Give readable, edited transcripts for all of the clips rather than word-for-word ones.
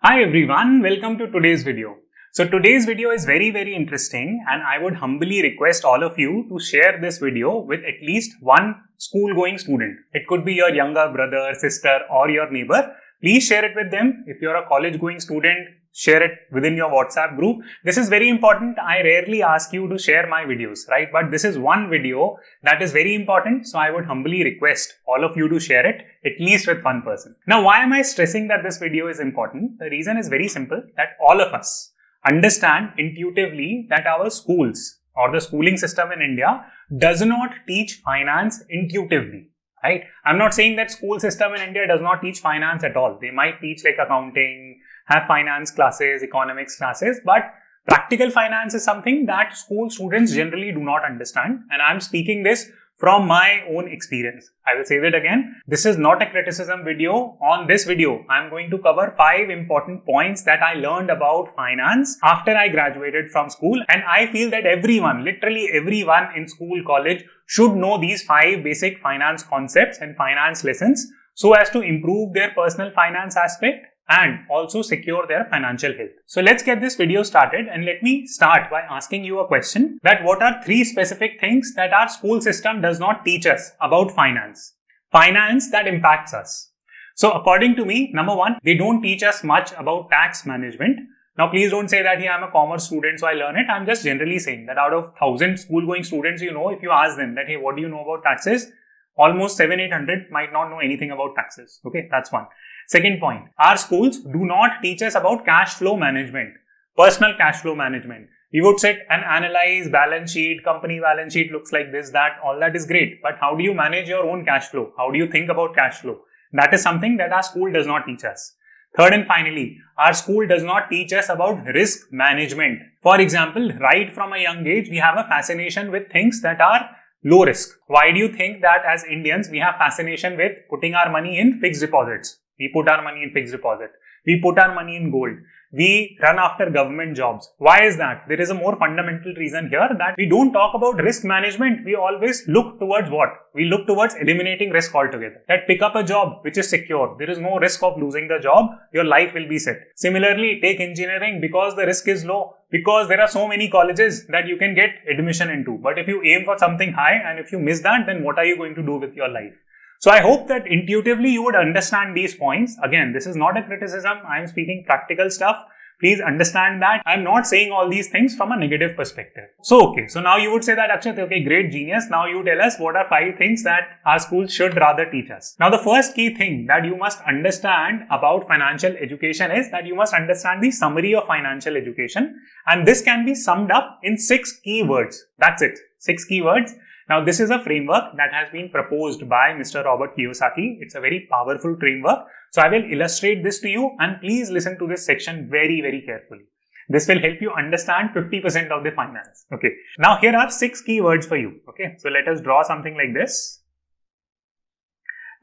Hi everyone, welcome to today's video. So today's video is very interesting and I would humbly request all of you to share this video with at least one school going student. It could be your younger brother, sister or your neighbor. Please share it with them. If you're a college going student, share it within your WhatsApp group. This is very important. I rarely ask you to share my videos, right? But this is one video that is very important. So I would humbly request all of you to share it at least with one person. Now, why am I stressing that this video is important? The reason is very simple, that all of us understand intuitively that our schools or the schooling system in India does not teach finance intuitively. Right? I'm not saying that school system in India does not teach finance at all. They might teach like accounting, have finance classes, economics classes, but practical finance is something that school students generally do not understand. And I'm speaking this from my own experience. I will say that again. This is not a criticism video. On this video, I'm going to cover 5 important points that I learned about finance after I graduated from school. And I feel that everyone, literally everyone in school, college should know these 5 basic finance concepts and finance lessons so as to improve their personal finance aspect and also secure their financial health. So let's get this video started, and let me start by asking you a question, that what are 3 specific things that our school system does not teach us about finance that impacts us. So according to me, number 1, they don't teach us much about tax management. Now please don't say that, hey, I'm a commerce student so I learn it. I'm just generally saying that out of 1,000 school going students, if you ask them that, hey, what do you know about taxes? Almost 700-800 might not know anything about taxes. Okay, that's one. Second point, our schools do not teach us about cash flow management, personal cash flow management. We would sit and analyze balance sheet, company balance sheet looks like this, that, all that is great. But how do you manage your own cash flow? How do you think about cash flow? That is something that our school does not teach us. Third and finally, our school does not teach us about risk management. For example, right from a young age, we have a fascination with things that are low risk. Why do you think that as Indians, we have fascination with putting our money in fixed deposits? We put our money in fixed deposit. We put our money in gold. We run after government jobs. Why is that? There is a more fundamental reason here, that we don't talk about risk management. We always look towards what? We look towards eliminating risk altogether. That pick up a job which is secure. There is no risk of losing the job. Your life will be set. Similarly, take engineering, because the risk is low. Because there are so many colleges that you can get admission into. But if you aim for something high and if you miss that, then what are you going to do with your life? So I hope that intuitively you would understand these points. Again, this is not a criticism. I am speaking practical stuff. Please understand that I'm not saying all these things from a negative perspective. So now you would say that, Akshat, okay, great, genius. Now you tell us what are 5 things that our schools should rather teach us. Now the first key thing that you must understand about financial education is that you must understand the summary of financial education. And this can be summed up in 6 key words. That's it. 6 key words. Now, this is a framework that has been proposed by Mr. Robert Kiyosaki. It's a very powerful framework. So, I will illustrate this to you, and please listen to this section very carefully. This will help you understand 50% of the finance. Okay. Now, here are 6 key words for you. Okay. So, let us draw something like this.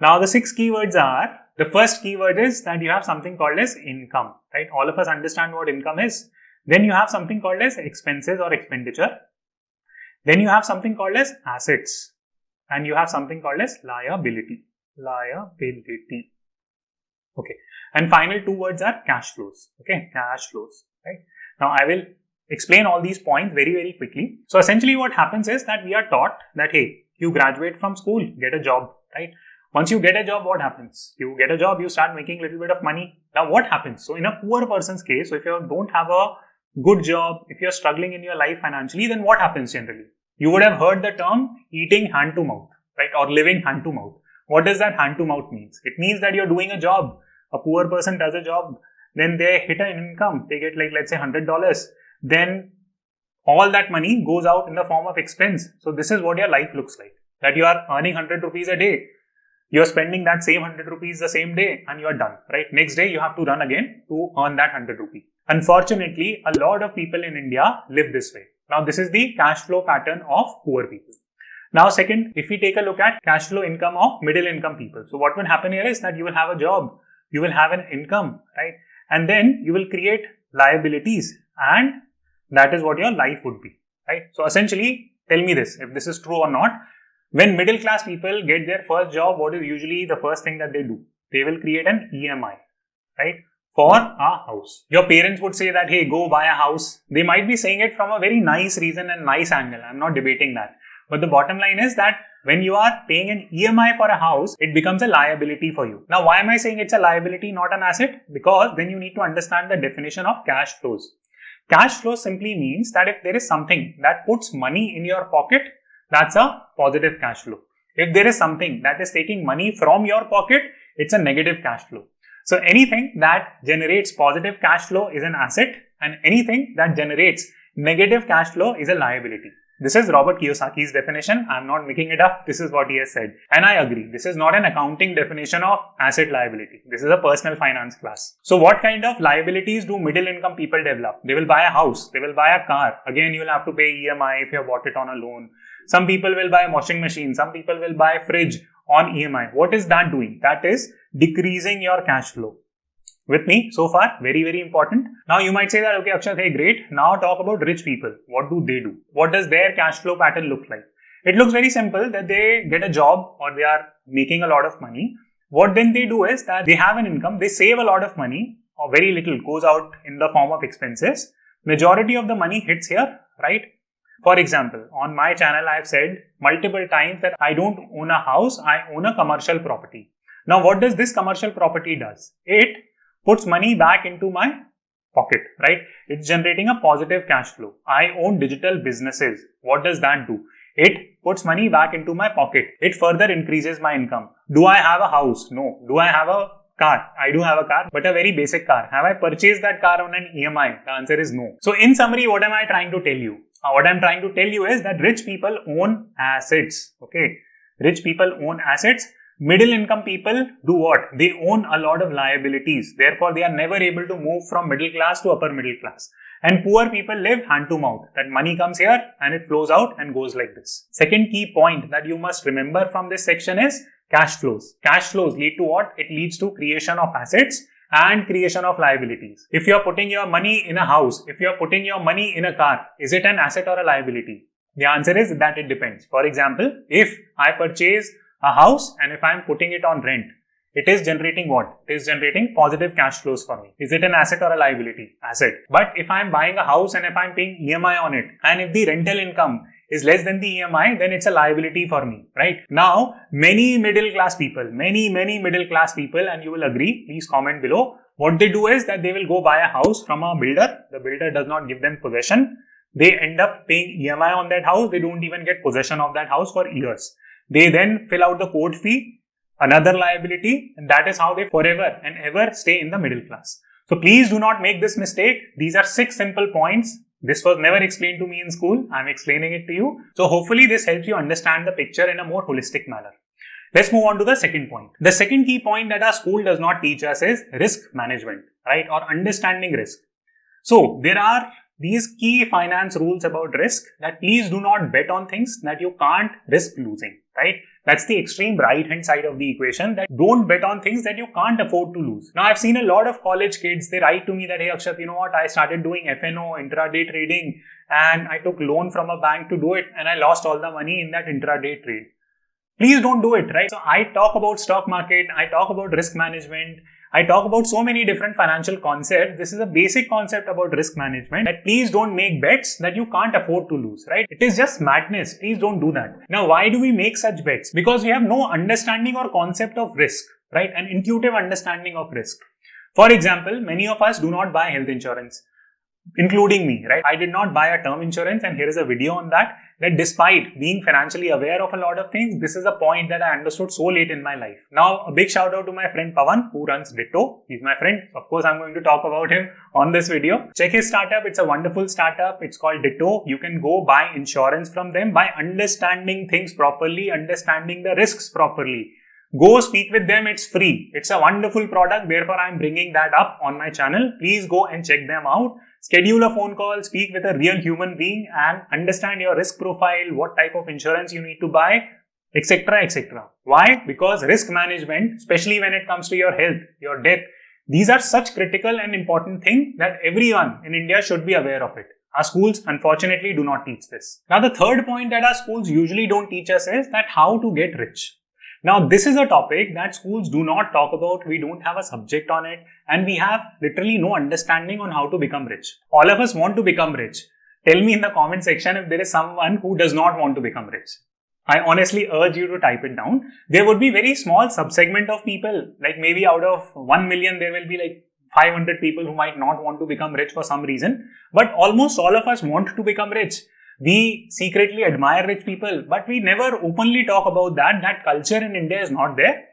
Now, the 6 keywords are, the first keyword is that you have something called as income, right? All of us understand what income is. Then you have something called as expenses or expenditure. Then you have something called as assets, and you have something called as liability. Okay. And final 2 words are cash flows. Okay. Cash flows. Right. Now I will explain all these points very quickly. So essentially what happens is that we are taught that, hey, you graduate from school, get a job, right? Once you get a job, what happens? You get a job, you start making a little bit of money. Now what happens? So in a poor person's case, so if you don't have a good job, if you're struggling in your life financially, then what happens generally? You would have heard the term eating hand to mouth, right? Or living hand to mouth. What does that hand to mouth means? It means that you're doing a job. A poor person does a job. Then they hit an income. They get like, let's say $100. Then all that money goes out in the form of expense. So this is what your life looks like. That you are earning 100 rupees a day. You're spending that same 100 rupees the same day and you're done, right? Next day you have to run again to earn that 100 rupees. Unfortunately, a lot of people in India live this way. Now, this is the cash flow pattern of poor people. Now, second, if we take a look at cash flow income of middle income people. So, what will happen here is that you will have a job, you will have an income, right? And then you will create liabilities, and that is what your life would be, right? So, essentially, tell me this, if this is true or not. When middle class people get their first job, what is usually the first thing that they do? They will create an EMI, right? for a house. Your parents would say that, hey, go buy a house. They might be saying it from a very nice reason and nice angle. I'm not debating that. But the bottom line is that when you are paying an EMI for a house, it becomes a liability for you. Now, why am I saying it's a liability, not an asset? Because then you need to understand the definition of cash flows. Cash flow simply means that if there is something that puts money in your pocket, that's a positive cash flow. If there is something that is taking money from your pocket, it's a negative cash flow. So anything that generates positive cash flow is an asset, and anything that generates negative cash flow is a liability. This is Robert Kiyosaki's definition. I'm not making it up. This is what he has said. And I agree. This is not an accounting definition of asset liability. This is a personal finance class. So what kind of liabilities do middle income people develop? They will buy a house. They will buy a car. Again, you will have to pay EMI if you have bought it on a loan. Some people will buy a washing machine. Some people will buy a fridge on EMI. What is that doing? That is decreasing your cash flow. With me so far? Very, very important. Now you might say that, okay, Akshat, hey, great. Now talk about rich people. What do they do? What does their cash flow pattern look like? It looks very simple that they get a job or they are making a lot of money. What then they do is that they have an income, they save a lot of money or very little goes out in the form of expenses. Majority of the money hits here, right? For example, on my channel, I have said multiple times that I don't own a house, I own a commercial property. Now, what does this commercial property does? It puts money back into my pocket, right? It's generating a positive cash flow. I own digital businesses. What does that do? It puts money back into my pocket. It further increases my income. Do I have a house? No. Do I have a car? I do have a car, but a very basic car. Have I purchased that car on an EMI? The answer is no. So in summary, what am I trying to tell you? What I'm trying to tell you is that rich people own assets. Okay. Rich people own assets. Middle income people do what? They own a lot of liabilities. Therefore, they are never able to move from middle class to upper middle class. And poor people live hand to mouth. That money comes here and it flows out and goes like this. Second key point that you must remember from this section is cash flows. Cash flows lead to what? It leads to creation of assets and creation of liabilities. If you are putting your money in a house, if you are putting your money in a car, is it an asset or a liability? The answer is that it depends. For example, if I purchase a house and if I am putting it on rent, it is generating what? It is generating positive cash flows for me. Is it an asset or a liability? Asset. But if I am buying a house and if I am paying EMI on it, and if the rental income is less than the EMI, then it's a liability for me, right? Now, many middle class people, many middle class people, and you will agree, please comment below, what they do is that they will go buy a house from a builder. The builder does not give them possession. They end up paying EMI on that house. They don't even get possession of that house for years. They then fill out the court fee, another liability, and that is how they forever and ever stay in the middle class. So please do not make this mistake. These are 6 simple points. This was never explained to me in school. I'm explaining it to you. So hopefully this helps you understand the picture in a more holistic manner. Let's move on to the second point. The second key point that our school does not teach us is risk management, right? Or understanding risk. So there are these key finance rules about risk that please do not bet on things that you can't risk losing, right? That's the extreme right hand side of the equation, that don't bet on things that you can't afford to lose. Now, I've seen a lot of college kids, they write to me that, hey Akshat, you know what, I started doing FNO, intraday trading, and I took loan from a bank to do it and I lost all the money in that intraday trade. Please don't do it, right? So I talk about stock market, I talk about risk management, I talk about so many different financial concepts. This is a basic concept about risk management, that please don't make bets that you can't afford to lose, right? It is just madness. Please don't do that. Now, why do we make such bets? Because we have no understanding or concept of risk, right? An intuitive understanding of risk. For example, many of us do not buy health insurance, including me, right? I did not buy a term insurance, and here is a video on that despite being financially aware of a lot of things, this is a point that I understood so late in my life. Now, a big shout out to my friend Pawan, who runs Ditto. He's my friend. Of course, I'm going to talk about him on this video. Check his startup. It's a wonderful startup. It's called Ditto. You can go buy insurance from them by understanding things properly, understanding the risks properly. Go speak with them. It's free. It's a wonderful product. Therefore, I'm bringing that up on my channel. Please go and check them out. Schedule a phone call, speak with a real human being and understand your risk profile, what type of insurance you need to buy, etc., etc. Why? Because risk management, especially when it comes to your health, your death, these are such critical and important things that everyone in India should be aware of it. Our schools, unfortunately, do not teach this. Now, the third point that our schools usually don't teach us is that how to get rich. Now, this is a topic that schools do not talk about. We don't have a subject on it, and we have literally no understanding on how to become rich. All of us want to become rich. Tell me in the comment section if there is someone who does not want to become rich. I honestly urge you to type it down. There would be very small subsegment of people, like maybe out of 1 million, there will be like 500 people who might not want to become rich for some reason. But almost all of us want to become rich. We secretly admire rich people, but we never openly talk about that. That culture in India is not there.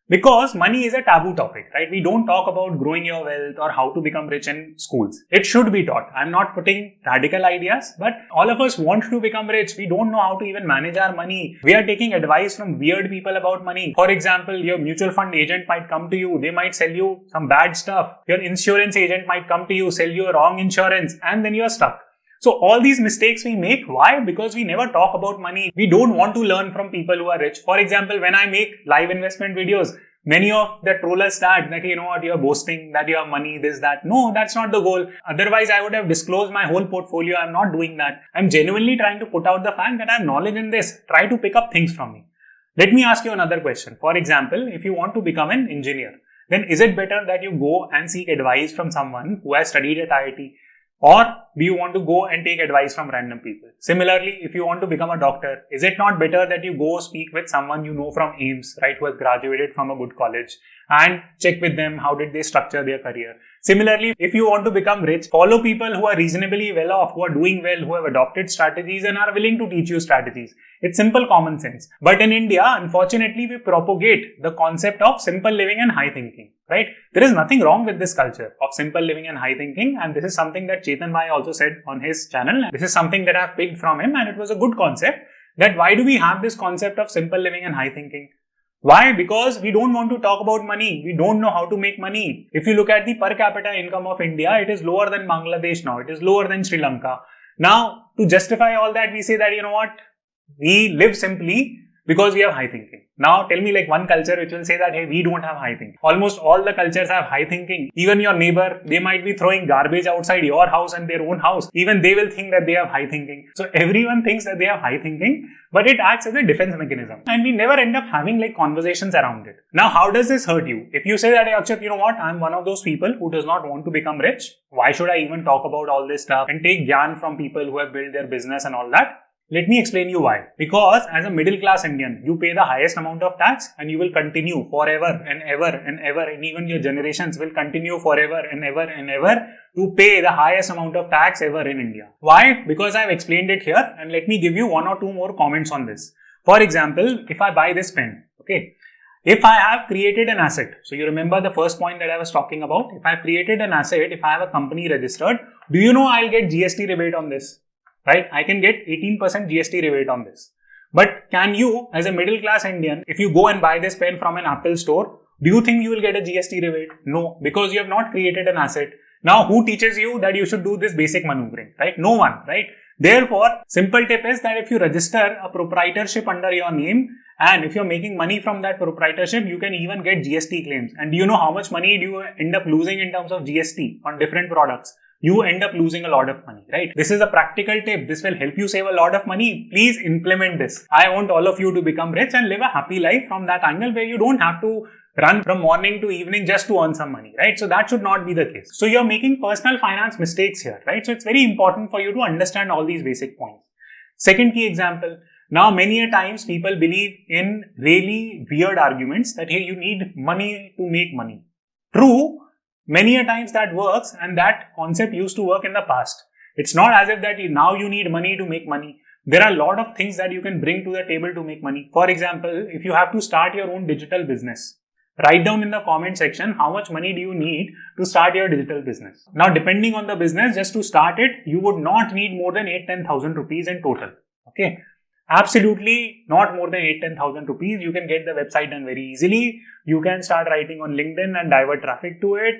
Because money is a taboo topic, right? We don't talk about growing your wealth or how to become rich in schools. It should be taught. I'm not putting radical ideas, but all of us want to become rich. We don't know how to even manage our money. We are taking advice from weird people about money. For example, your mutual fund agent might come to you. They might sell you some bad stuff. Your insurance agent might come to you, sell you a wrong insurance, and then you're stuck. So all these mistakes we make, why? Because we never talk about money. We don't want to learn from people who are rich. For example, when I make live investment videos, many of the trollers start that, you know what, you're boasting that you have money, this, that. No, that's not the goal. Otherwise, I would have disclosed my whole portfolio. I'm not doing that. I'm genuinely trying to put out the fact that I have knowledge in this. Try to pick up things from me. Let me ask you another question. For example, if you want to become an engineer, then is it better that you go and seek advice from someone who has studied at IIT? Or do you want to go and take advice from random people? Similarly, if you want to become a doctor, is it not better that you go speak with someone you know from AIIMS, right, who has graduated from a good college, and check with them how did they structure their career? Similarly, if you want to become rich, follow people who are reasonably well off, who are doing well, who have adopted strategies and are willing to teach you strategies. It's simple common sense. But in India, unfortunately, we propagate the concept of simple living and high thinking, right? There is nothing wrong with this culture of simple living and high thinking. And this is something that Chetan Bhai also said on his channel. This is something that I've picked from him, and it was a good concept. That why do we have this concept of simple living and high thinking? Why? Because we don't want to talk about money. We don't know how to make money. If you look at the per capita income of India, it is lower than Bangladesh now. It is lower than Sri Lanka. Now, to justify all that, we say that, you know what? We live simply because we have high thinking. Now, tell me like one culture which will say that, hey, we don't have high thinking. Almost all the cultures have high thinking. Even your neighbor, they might be throwing garbage outside your house and their own house. Even they will think that they have high thinking. So everyone thinks that they have high thinking, but it acts as a defense mechanism. And we never end up having like conversations around it. Now, how does this hurt you? If you say that, hey, Akshat, you know what? I'm one of those people who does not want to become rich. Why should I even talk about all this stuff and take gyan from people who have built their business and all that? Let me explain you why. Because as a middle class Indian, you pay the highest amount of tax and you will continue forever and ever and ever, and even your generations will continue forever and ever to pay the highest amount of tax ever in India. Why? Because I've explained it here, and let me give you one or two more comments on this. For example, if I buy this pen, okay, if I have created an asset, so you remember the first point that I was talking about, if I created an asset, if I have a company registered, do you know I'll get GST rebate on this? Right? I can get 18% GST rebate on this. But can you, as a middle class Indian, if you go and buy this pen from an Apple store, do you think you will get a GST rebate? No, because you have not created an asset. Now, who teaches you that you should do this basic maneuvering, right? No one, right? Therefore, simple tip is that if you register a proprietorship under your name, and if you're making money from that proprietorship, you can even get GST claims. And do you know how much money do you end up losing in terms of GST on different products? You end up losing a lot of money, right? This is a practical tip. This will help you save a lot of money. Please implement this. I want all of you to become rich and live a happy life from that angle where you don't have to run from morning to evening just to earn some money, right? So that should not be the case. So you're making personal finance mistakes here, right? So it's very important for you to understand all these basic points. Second key example. Now, many a times people believe in really weird arguments that, hey, you need money to make money. True. Many a times that works, and that concept used to work in the past. It's not as if that now you need money to make money. There are a lot of things that you can bring to the table to make money. For example, if you have to start your own digital business, write down in the comment section how much money do you need to start your digital business. Now, depending on the business, just to start it, you would not need more than 8-10,000 rupees in total. Okay. Absolutely not more than 8-10,000 rupees. You can get the website done very easily. You can start writing on LinkedIn and divert traffic to it.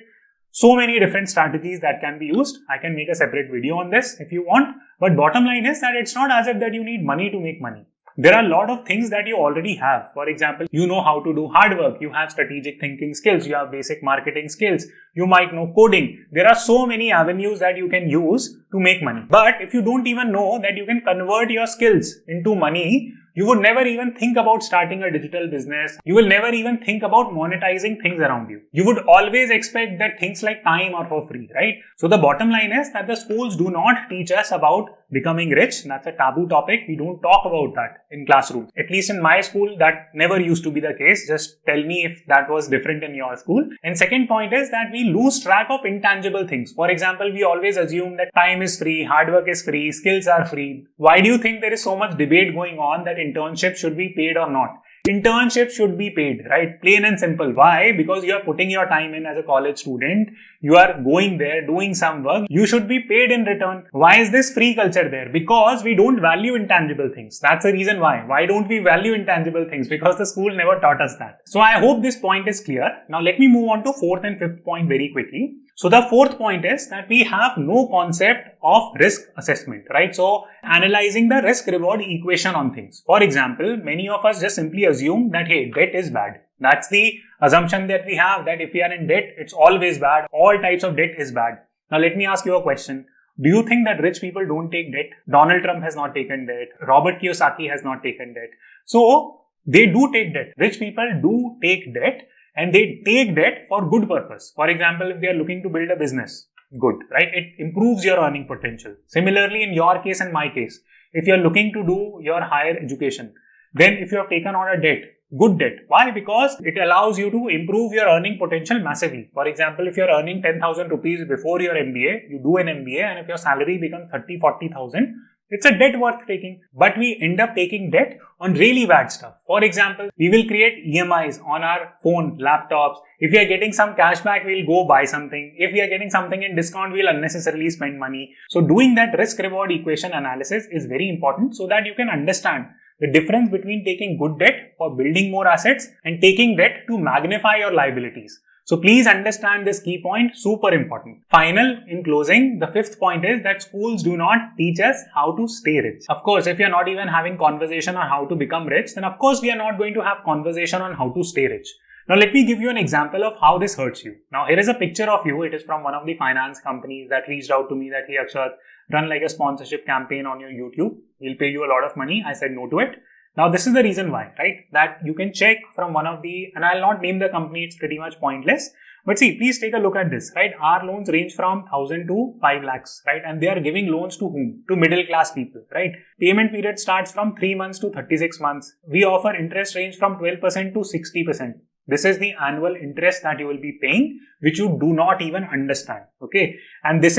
So many different strategies that can be used. I can make a separate video on this if you want. But bottom line is that it's not as if that you need money to make money. There are a lot of things that you already have. For example, you know how to do hard work. You have strategic thinking skills. You have basic marketing skills. You might know coding. There are so many avenues that you can use to make money. But if you don't even know that you can convert your skills into money, You would never even think about starting a digital business. You will never even think about monetizing things around you. You would always expect that things like time are for free, right? So the bottom line is that the schools do not teach us about becoming rich. That's a taboo topic. We don't talk about that in classrooms. At least in my school, that never used to be the case. Just tell me if that was different in your school. And second point is that we lose track of intangible things. For example, we always assume that time is free, hard work is free, skills are free. Why do you think there is so much debate going on that internships should be paid or not? Internships should be paid, right? Plain and simple. Why? Because you are putting your time in as a college student. You are going there, doing some work. You should be paid in return. Why is this free culture there? Because we don't value intangible things. That's the reason why. Why don't we value intangible things? Because the school never taught us that. So I hope this point is clear. Now let me move on to fourth and fifth point very quickly. So the fourth point is that we have no concept of risk assessment, right? So analyzing the risk reward equation on things. For example, many of us just simply assume that, hey, debt is bad. That's the assumption that we have, that if we are in debt, it's always bad. All types of debt is bad. Now let me ask you a question. Do you think that rich people don't take debt? Donald Trump has not taken debt. Robert Kiyosaki has not taken debt. So they do take debt. Rich people do take debt. And they take debt for good purpose. For example, if they are looking to build a business, good, right? It improves your earning potential. Similarly, in your case and my case, if you are looking to do your higher education, then if you have taken on a debt, good debt. Why? Because it allows you to improve your earning potential massively. For example, if you are earning 10,000 rupees before your MBA, you do an MBA, and if your salary becomes 30, 40,000, it's a debt worth taking. But we end up taking debt on really bad stuff. For example, we will create EMIs on our phone, laptops. If we are getting some cashback, we'll go buy something. If we are getting something in discount, we'll unnecessarily spend money. So doing that risk-reward equation analysis is very important so that you can understand the difference between taking good debt for building more assets and taking debt to magnify your liabilities. So please understand this key point, super important. Final, in closing, the fifth point is that schools do not teach us how to stay rich. Of course, if you're not even having conversation on how to become rich, then of course we are not going to have conversation on how to stay rich. Now let me give you an example of how this hurts you. Now here is a picture of you. It is from one of the finance companies that reached out to me that, hey Akshat, run like a sponsorship campaign on your YouTube. We'll pay you a lot of money. I said no to it. Now, this is the reason why, right? That you can check from one of the, and I'll not name the company, it's pretty much pointless. But see, please take a look at this, right? Our loans range from 1,000 to 5 lakhs, right? And they are giving loans to whom? To middle class people, right? Payment period starts from 3 months to 36 months. We offer interest range from 12% to 60%. This is the annual interest that you will be paying, which you do not even understand. Okay. And this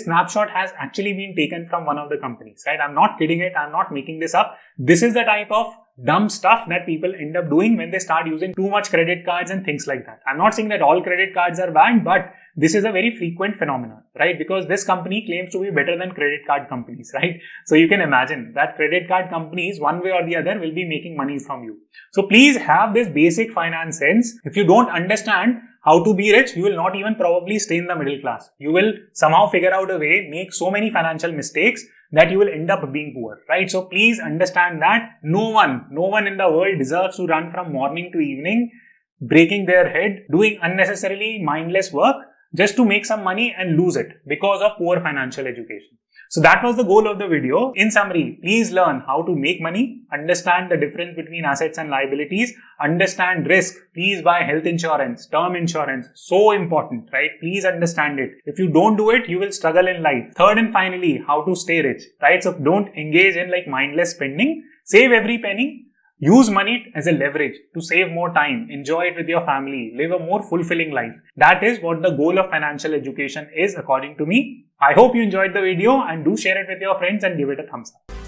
snapshot has actually been taken from one of the companies, right? I'm not kidding it. I'm not making this up. This is the type of dumb stuff that people end up doing when they start using too much credit cards and things like that. I'm not saying that all credit cards are bad, but this is a very frequent phenomenon, right? Because this company claims to be better than credit card companies, right? So you can imagine that credit card companies, one way or the other, will be making money from you. So please have this basic finance sense. If you don't understand how to be rich, you will not even probably stay in the middle class. You will somehow figure out a way, make so many financial mistakes that you will end up being poor, right? So please understand that no one in the world deserves to run from morning to evening, breaking their head, doing unnecessarily mindless work just to make some money and lose it because of poor financial education. So that was the goal of the video. In summary, please learn how to make money, understand the difference between assets and liabilities, understand risk. Please buy health insurance, term insurance. So important, right? Please understand it. If you don't do it, you will struggle in life. Third and finally, how to stay rich, right? So don't engage in like mindless spending. Save every penny. Use money as a leverage to save more time, enjoy it with your family, live a more fulfilling life. That is what the goal of financial education is according to me. I hope you enjoyed the video and do share it with your friends and give it a thumbs up.